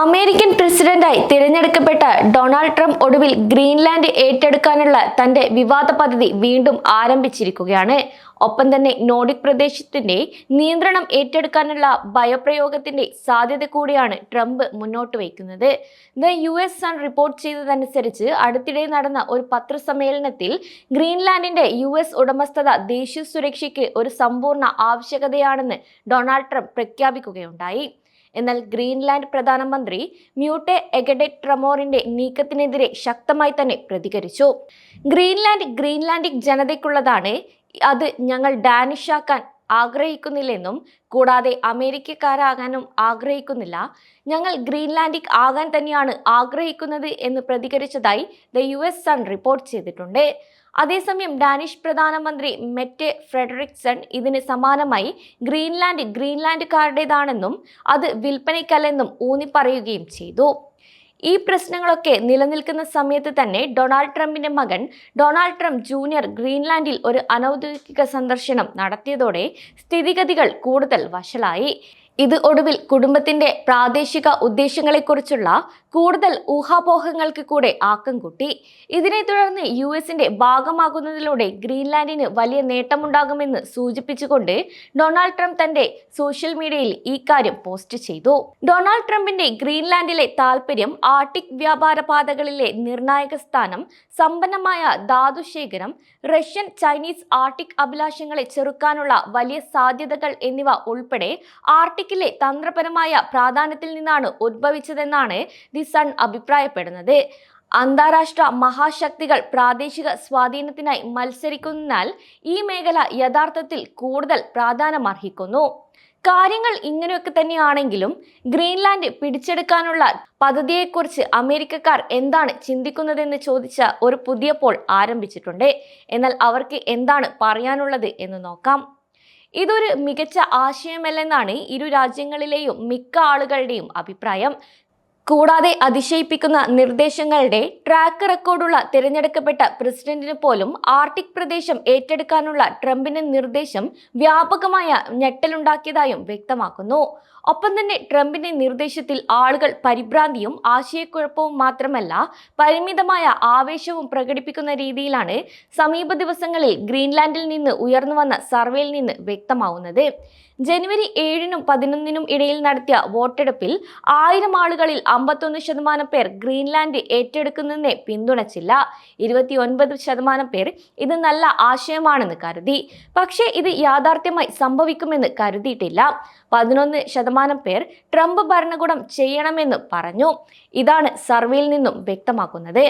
American പ്രസിഡന്റായി തിരഞ്ഞെടുക്കപ്പെട്ട Donald Trump ഒടുവിൽ ഗ്രീൻലാൻഡ് ഏറ്റെടുക്കാനുള്ള തന്റെ വിവാദ പദ്ധതി വീണ്ടും ആരംഭിച്ചിരിക്കുകയാണ്. ഒപ്പം തന്നെ നോർഡിക് പ്രദേശത്തിന്റെ നിയന്ത്രണം ഏറ്റെടുക്കാനുള്ള ഭയപ്രയോഗത്തിന്റെ സാധ്യത കൂടിയാണ് ട്രംപ് മുന്നോട്ട് വയ്ക്കുന്നത്. ദ US സൺ റിപ്പോർട്ട് ചെയ്തതനുസരിച്ച് അടുത്തിടെ നടന്ന ഒരു പത്രസമ്മേളനത്തിൽ ഗ്രീൻലാൻഡിന്റെ US ഉടമസ്ഥത ദേശീയ സുരക്ഷയ്ക്ക് ഒരു സമ്പൂർണ്ണ ആവശ്യകതയാണെന്ന് ഡൊണാൾഡ് ട്രംപ് പ്രഖ്യാപിക്കുകയുണ്ടായി. എന്നാൽ ഗ്രീൻലാൻഡ് പ്രധാനമന്ത്രി മ്യൂട്ടെ എഗഡെറ്റ് ട്രമോറിന്റെ നീക്കത്തിനെതിരെ ശക്തമായി തന്നെ പ്രതികരിച്ചു. ഗ്രീൻലാൻഡിക് ജനതയ്ക്കുള്ളതാണ്, അത് ഞങ്ങൾ ഡാനിഷാക്കാൻ ആഗ്രഹിക്കുന്നില്ലെന്നും കൂടാതെ അമേരിക്കക്കാരാകാനും ആഗ്രഹിക്കുന്നില്ല, ഞങ്ങൾ ഗ്രീൻലാൻഡിക് ആകാൻ തന്നെയാണ് ആഗ്രഹിക്കുന്നത് എന്ന് പ്രതികരിച്ചതായി ദ US സൺ റിപ്പോർട്ട് ചെയ്തിട്ടുണ്ട്. അതേസമയം ഡാനിഷ് പ്രധാനമന്ത്രി മെറ്റെ ഫ്രെഡറിക്സൺ ഇതിന് സമാനമായി ഗ്രീൻലാൻഡുകാരുടേതാണെന്നും അത് വിൽപ്പനയ്ക്കല്ലെന്നും ഊന്നിപ്പറയുകയും ചെയ്തു. ഈ പ്രശ്നങ്ങളൊക്കെ നിലനിൽക്കുന്ന സമയത്ത് തന്നെ ഡൊണാൾഡ് ട്രംപിന്റെ മകൻ ഡൊണാൾഡ് ട്രംപ് ജൂനിയർ ഗ്രീൻലാൻഡിൽ ഒരു അനൗദ്യോഗിക സന്ദർശനം നടത്തിയതോടെ സ്ഥിതിഗതികൾ കൂടുതൽ വഷളായി. ഇത് ഒടുവിൽ കുടുംബത്തിന്റെ പ്രാദേശിക ഉദ്ദേശങ്ങളെക്കുറിച്ചുള്ള കൂടുതൽ ഊഹാപോഹങ്ങൾക്ക് കൂടെ ആക്കം കൂട്ടി. ഇതിനെ തുടർന്ന് US ഭാഗമാകുന്നതിലൂടെ ഗ്രീൻലാൻഡിന് വലിയ നേട്ടമുണ്ടാകുമെന്ന് സൂചിപ്പിച്ചുകൊണ്ട് ഡൊണാൾഡ് ട്രംപ് തന്റെ സോഷ്യൽ മീഡിയയിൽ ഈ കാര്യം പോസ്റ്റ് ചെയ്തു. ഡൊണാൾഡ് ട്രംപിന്റെ ഗ്രീൻലാൻഡിലെ താൽപര്യം ആർട്ടിക് വ്യാപാര പാതകളിലെ നിർണായക സ്ഥാനം, സമ്പന്നമായ ധാതുശേഖരം, റഷ്യൻ ചൈനീസ് ആർട്ടിക് അഭിലാഷങ്ങളെ ചെറുക്കാനുള്ള വലിയ സാധ്യതകൾ എന്നിവ ഉൾപ്പെടെ ആർട്ടിക്കിലെ തന്ത്രപരമായ പ്രാധാന്യത്തിൽ നിന്നാണ് ഉദ്ഭവിച്ചതെന്നാണ് ദി സൺ അഭിപ്രായപ്പെടുന്നത്. അന്താരാഷ്ട്ര മഹാശക്തികൾ പ്രാദേശിക സ്വാധീനത്തിനായി മത്സരിക്കുന്നതിനാൽ ഈ മേഖല യഥാർത്ഥത്തിൽ കൂടുതൽ പ്രാധാന്യമർഹിക്കുന്നു. കാര്യങ്ങൾ ഇങ്ങനെയൊക്കെ തന്നെയാണെങ്കിലും ഗ്രീൻലാൻഡ് പിടിച്ചെടുക്കാനുള്ള പദ്ധതിയെക്കുറിച്ച് അമേരിക്കക്കാർ എന്താണ് ചിന്തിക്കുന്നതെന്ന് ചോദിച്ച ഒരു പുതിയ പോൾ ആരംഭിച്ചിട്ടുണ്ട്. എന്നാൽ അവർക്ക് എന്താണ് പറയാനുള്ളത് എന്ന് നോക്കാം. ഇതൊരു മികച്ച ആശയമല്ലെന്നാണ് ഇരു രാജ്യങ്ങളിലെയും മിക്ക ആളുകളുടെയും അഭിപ്രായം. കൂടാതെ അതിശയിപ്പിക്കുന്ന നിർദ്ദേശങ്ങളുടെ ട്രാക്ക് റെക്കോർഡുള്ള തിരഞ്ഞെടുക്കപ്പെട്ട പ്രസിഡന്റിന് പോലും ആർട്ടിക് പ്രദേശം ഏറ്റെടുക്കാനുള്ള ട്രംപിന്റെ നിർദ്ദേശം വ്യാപകമായ ഞെട്ടലുണ്ടാക്കിയതായും വ്യക്തമാക്കുന്നു. ഒപ്പം തന്നെ ട്രംപിന്റെ നിർദ്ദേശത്തിൽ ആളുകൾ പരിഭ്രാന്തിയും ആശയക്കുഴപ്പവും മാത്രമല്ല പരിമിതമായ ആവേശവും പ്രകടിപ്പിക്കുന്ന രീതിയിലാണ് സമീപ ദിവസങ്ങളിൽ ഗ്രീൻലാൻഡിൽ നിന്ന് ഉയർന്നു വന്ന സർവേയിൽ നിന്ന് വ്യക്തമാവുന്നത്. ജനുവരി 7-നും 11-നും ഇടയിൽ നടത്തിയ വോട്ടെടുപ്പിൽ 1000 ആളുകളിൽ 51% പേർ ഗ്രീൻലാൻഡ് ഏറ്റെടുക്കുന്നതിനെ പിന്തുണച്ചില്ല. 29% പേർ ഇത് നല്ല ആശയമാണെന്ന് കരുതി, പക്ഷേ ഇത് യാഥാർത്ഥ്യമായി സംഭവിക്കുമെന്ന് കരുതിയിട്ടില്ല. 11% പേർ ട്രംപ് ഭരണകൂടം ചെയ്യണമെന്ന് പറഞ്ഞു. ഇതാണ് സർവേയിൽ നിന്നും വ്യക്തമാക്കുന്നത്.